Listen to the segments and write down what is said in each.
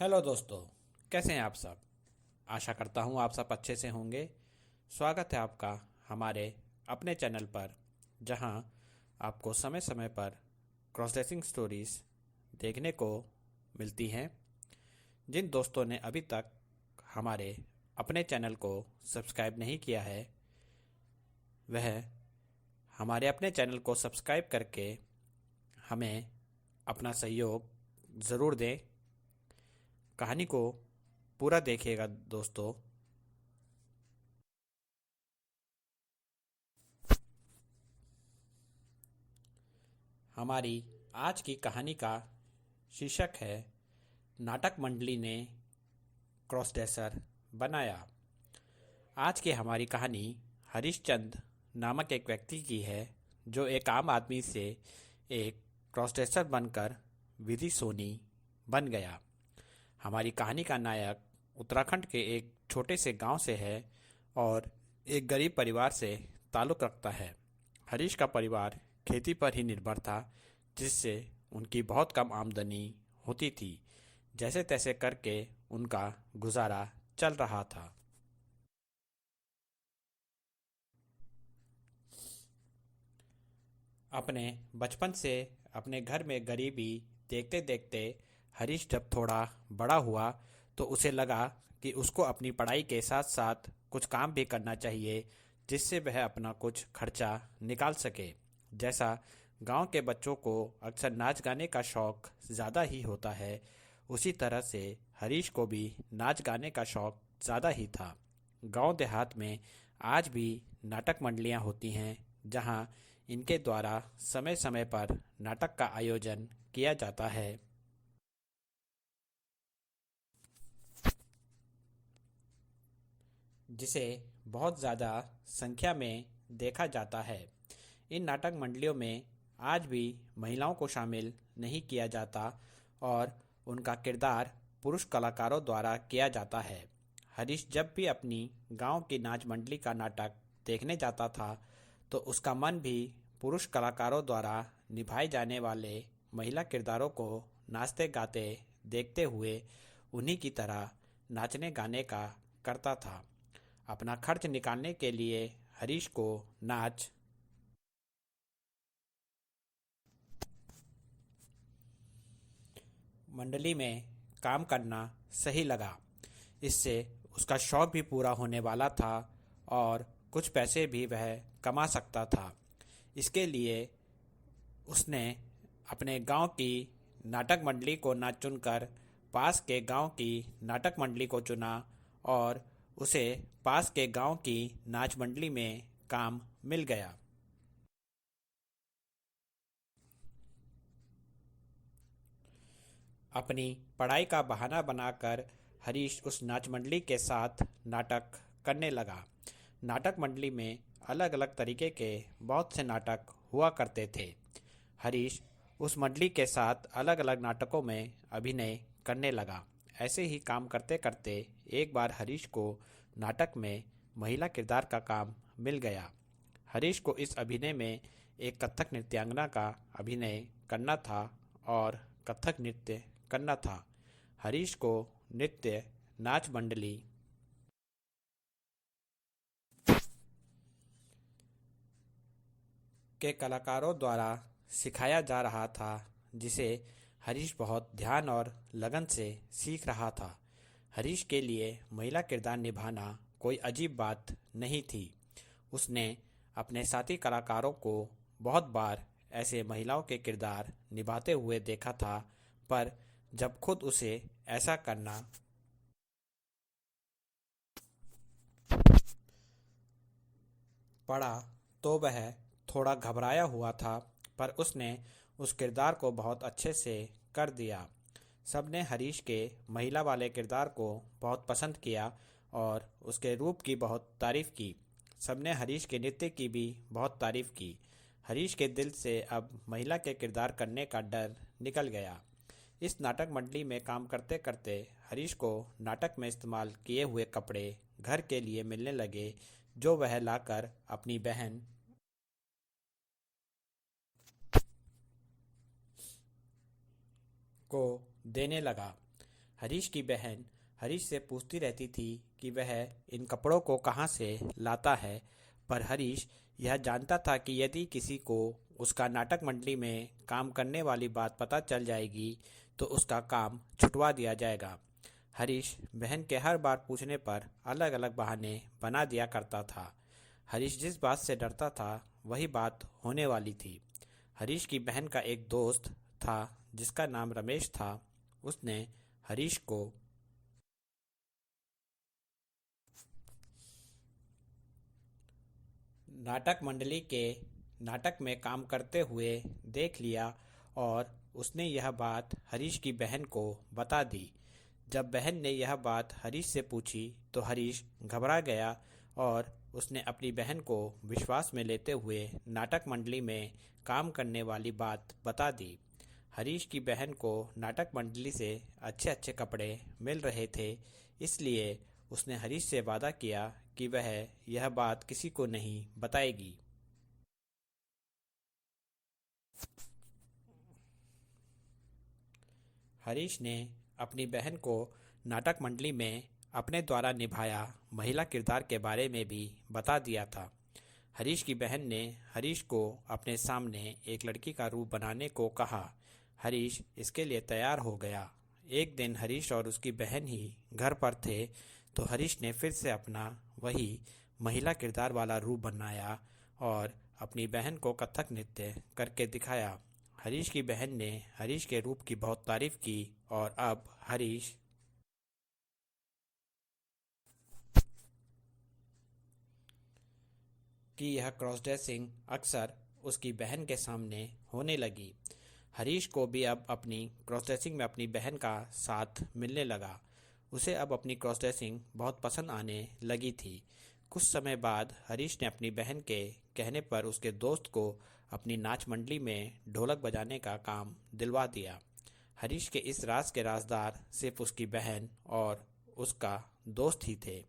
Hello दोस्तों। कैसे हैं आप सब? आशा करता हूँ आप सब अच्छे से होंगे। स्वागत है आपका हमारे अपने चैनल पर, जहाँ आपको समय समय पर क्रॉस ड्रेसिंग स्टोरीज देखने को मिलती हैं। जिन दोस्तों ने अभी तक हमारे अपने चैनल को सब्सक्राइब नहीं किया है, वह हमारे अपने चैनल को सब्सक्राइब करके हमें अपना सहयोग ज़रूर दें। कहानी को पूरा देखिएगा दोस्तों। हमारी आज की कहानी का शीर्षक है नाटक मंडली ने क्रॉसड्रेसर बनाया। आज की हमारी कहानी हरिश्चंद्र नामक एक व्यक्ति की है, जो एक आम आदमी से एक क्रॉसड्रेसर बनकर विधि सोनी बन गया। हमारी कहानी का नायक उत्तराखंड के एक छोटे से गांव से है और एक गरीब परिवार से ताल्लुक़ रखता है। हरीश का परिवार खेती पर ही निर्भर था, जिससे उनकी बहुत कम आमदनी होती थी। जैसे तैसे करके उनका गुजारा चल रहा था। अपने बचपन से अपने घर में गरीबी देखते देखते हरीश जब थोड़ा बड़ा हुआ तो उसे लगा कि उसको अपनी पढ़ाई के साथ साथ कुछ काम भी करना चाहिए, जिससे वह अपना कुछ खर्चा निकाल सके। जैसा गांव के बच्चों को अक्सर नाच गाने का शौक ज़्यादा ही होता है, उसी तरह से हरीश को भी नाच गाने का शौक ज़्यादा ही था। गांव देहात में आज भी नाटक मंडलियां होती हैं, जहां इनके द्वारा समय समय पर नाटक का आयोजन किया जाता है। जिसे बहुत ज़्यादा संख्या में देखा जाता है। इन नाटक मंडलियों में आज भी महिलाओं को शामिल नहीं किया जाता और उनका किरदार पुरुष कलाकारों द्वारा किया जाता है। हरीश जब भी अपनी गांव की नाच मंडली का नाटक देखने जाता था, तो उसका मन भी पुरुष कलाकारों द्वारा निभाए जाने वाले महिला किरदारों को नाचते गाते देखते हुए उन्हीं की तरह नाचने गाने का करता था। अपना खर्च निकालने के लिए हरीश को नाच मंडली में काम करना सही लगा। इससे उसका शौक भी पूरा होने वाला था और कुछ पैसे भी वह कमा सकता था। इसके लिए उसने अपने गांव की नाटक मंडली को ना चुनकर पास के गांव की नाटक मंडली को चुना और उसे पास के गांव की नाच मंडली में काम मिल गया। अपनी पढ़ाई का बहाना बनाकर हरीश उस नाच मंडली के साथ नाटक करने लगा। नाटक मंडली में अलग अलग तरीके के बहुत से नाटक हुआ करते थे। हरीश उस मंडली के साथ अलग अलग नाटकों में अभिनय करने लगा। ऐसे ही काम करते करते एक बार हरीश को नाटक में महिला किरदार का काम मिल गया। हरीश को इस अभिनय में एक कथक नृत्यांगना का अभिनय करना था और कथक नृत्य करना था। हरीश को नृत्य नाच मंडली के कलाकारों द्वारा सिखाया जा रहा था, जिसे हरीश बहुत ध्यान और लगन से सीख रहा था। हरीश के लिए महिला किरदार निभाना कोई अजीब बात नहीं थी। उसने अपने साथी कलाकारों को बहुत बार ऐसे महिलाओं के किरदार निभाते हुए देखा था, पर जब खुद उसे ऐसा करना पड़ा तो वह थोड़ा घबराया हुआ था, पर उसने उस किरदार को बहुत अच्छे से कर दिया। सबने हरीश के महिला वाले किरदार को बहुत पसंद किया और उसके रूप की बहुत तारीफ की। सबने हरीश के नृत्य की भी बहुत तारीफ की। हरीश के दिल से अब महिला के किरदार करने का डर निकल गया। इस नाटक मंडली में काम करते करते हरीश को नाटक में इस्तेमाल किए हुए कपड़े घर के लिए मिलने लगे, जो वह लाकर अपनी बहन को देने लगा। हरीश की बहन हरीश से पूछती रहती थी कि वह इन कपड़ों को कहाँ से लाता है, पर हरीश यह जानता था कि यदि किसी को उसका नाटक मंडली में काम करने वाली बात पता चल जाएगी तो उसका काम छुटवा दिया जाएगा। हरीश बहन के हर बार पूछने पर अलग अलग बहाने बना दिया करता था। हरीश जिस बात से डरता था वही बात होने वाली थी। हरीश की बहन का एक दोस्त था जिसका नाम रमेश था। उसने हरीश को नाटक मंडली के नाटक में काम करते हुए देख लिया और उसने यह बात हरीश की बहन को बता दी। जब बहन ने यह बात हरीश से पूछी तो हरीश घबरा गया और उसने अपनी बहन को विश्वास में लेते हुए नाटक मंडली में काम करने वाली बात बता दी। हरीश की बहन को नाटक मंडली से अच्छे अच्छे कपड़े मिल रहे थे, इसलिए उसने हरीश से वादा किया कि वह यह बात किसी को नहीं बताएगी। हरीश ने अपनी बहन को नाटक मंडली में अपने द्वारा निभाया महिला किरदार के बारे में भी बता दिया था। हरीश की बहन ने हरीश को अपने सामने एक लड़की का रूप बनाने को कहा। हरीश इसके लिए तैयार हो गया। एक दिन हरीश और उसकी बहन ही घर पर थे तो हरीश ने फिर से अपना वही महिला किरदार वाला रूप बनाया और अपनी बहन को कथक नृत्य करके दिखाया। हरीश की बहन ने हरीश के रूप की बहुत तारीफ की और अब हरीश की यह क्रॉस ड्रेसिंग अक्सर उसकी बहन के सामने होने लगी। हरीश को भी अब अपनी क्रॉस ड्रेसिंग में अपनी बहन का साथ मिलने लगा। उसे अब अपनी क्रॉस ड्रेसिंग बहुत पसंद आने लगी थी। कुछ समय बाद हरीश ने अपनी बहन के कहने पर उसके दोस्त को अपनी नाच मंडली में ढोलक बजाने का काम दिलवा दिया। हरीश के इस राज के राजदार सिर्फ उसकी बहन और उसका दोस्त ही थे।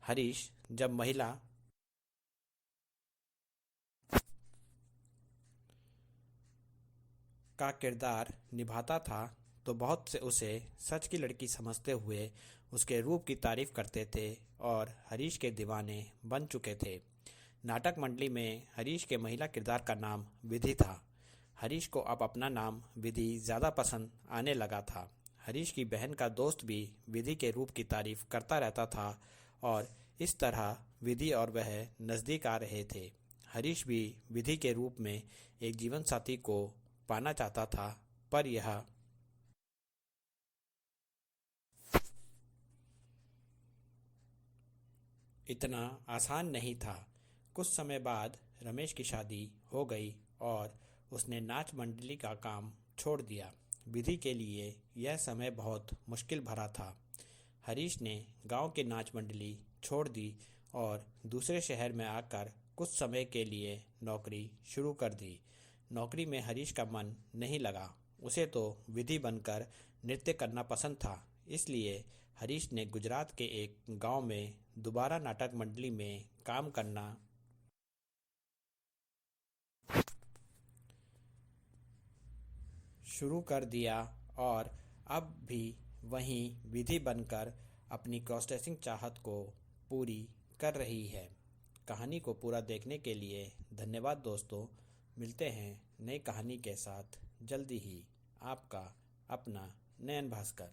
हरीश जब महिला का किरदार निभाता था तो बहुत से उसे सच की लड़की समझते हुए उसके रूप की तारीफ करते थे और हरीश के दीवाने बन चुके थे। नाटक मंडली में हरीश के महिला किरदार का नाम विधि था। हरीश को अब अपना नाम विधि ज़्यादा पसंद आने लगा था। हरीश की बहन का दोस्त भी विधि के रूप की तारीफ करता रहता था और इस तरह विधि और वह नज़दीक आ रहे थे। हरीश भी विधि के रूप में एक जीवन साथी को पाना चाहता था, पर यह इतना आसान नहीं था। कुछ समय बाद रमेश की शादी हो गई और उसने नाच मंडली का काम छोड़ दिया। विधि के लिए यह समय बहुत मुश्किल भरा था। हरीश ने गांव की नाच मंडली छोड़ दी और दूसरे शहर में आकर कुछ समय के लिए नौकरी शुरू कर दी। नौकरी में हरीश का मन नहीं लगा। उसे तो विधि बनकर नृत्य करना पसंद था, इसलिए हरीश ने गुजरात के एक गांव में दोबारा नाटक मंडली में काम करना शुरू कर दिया और अब भी वहीं विधि बनकर अपनी क्रॉस ड्रेसिंग चाहत को पूरी कर रही है। कहानी को पूरा देखने के लिए धन्यवाद दोस्तों। मिलते हैं नई कहानी के साथ जल्दी ही। आपका अपना नयन भास्कर।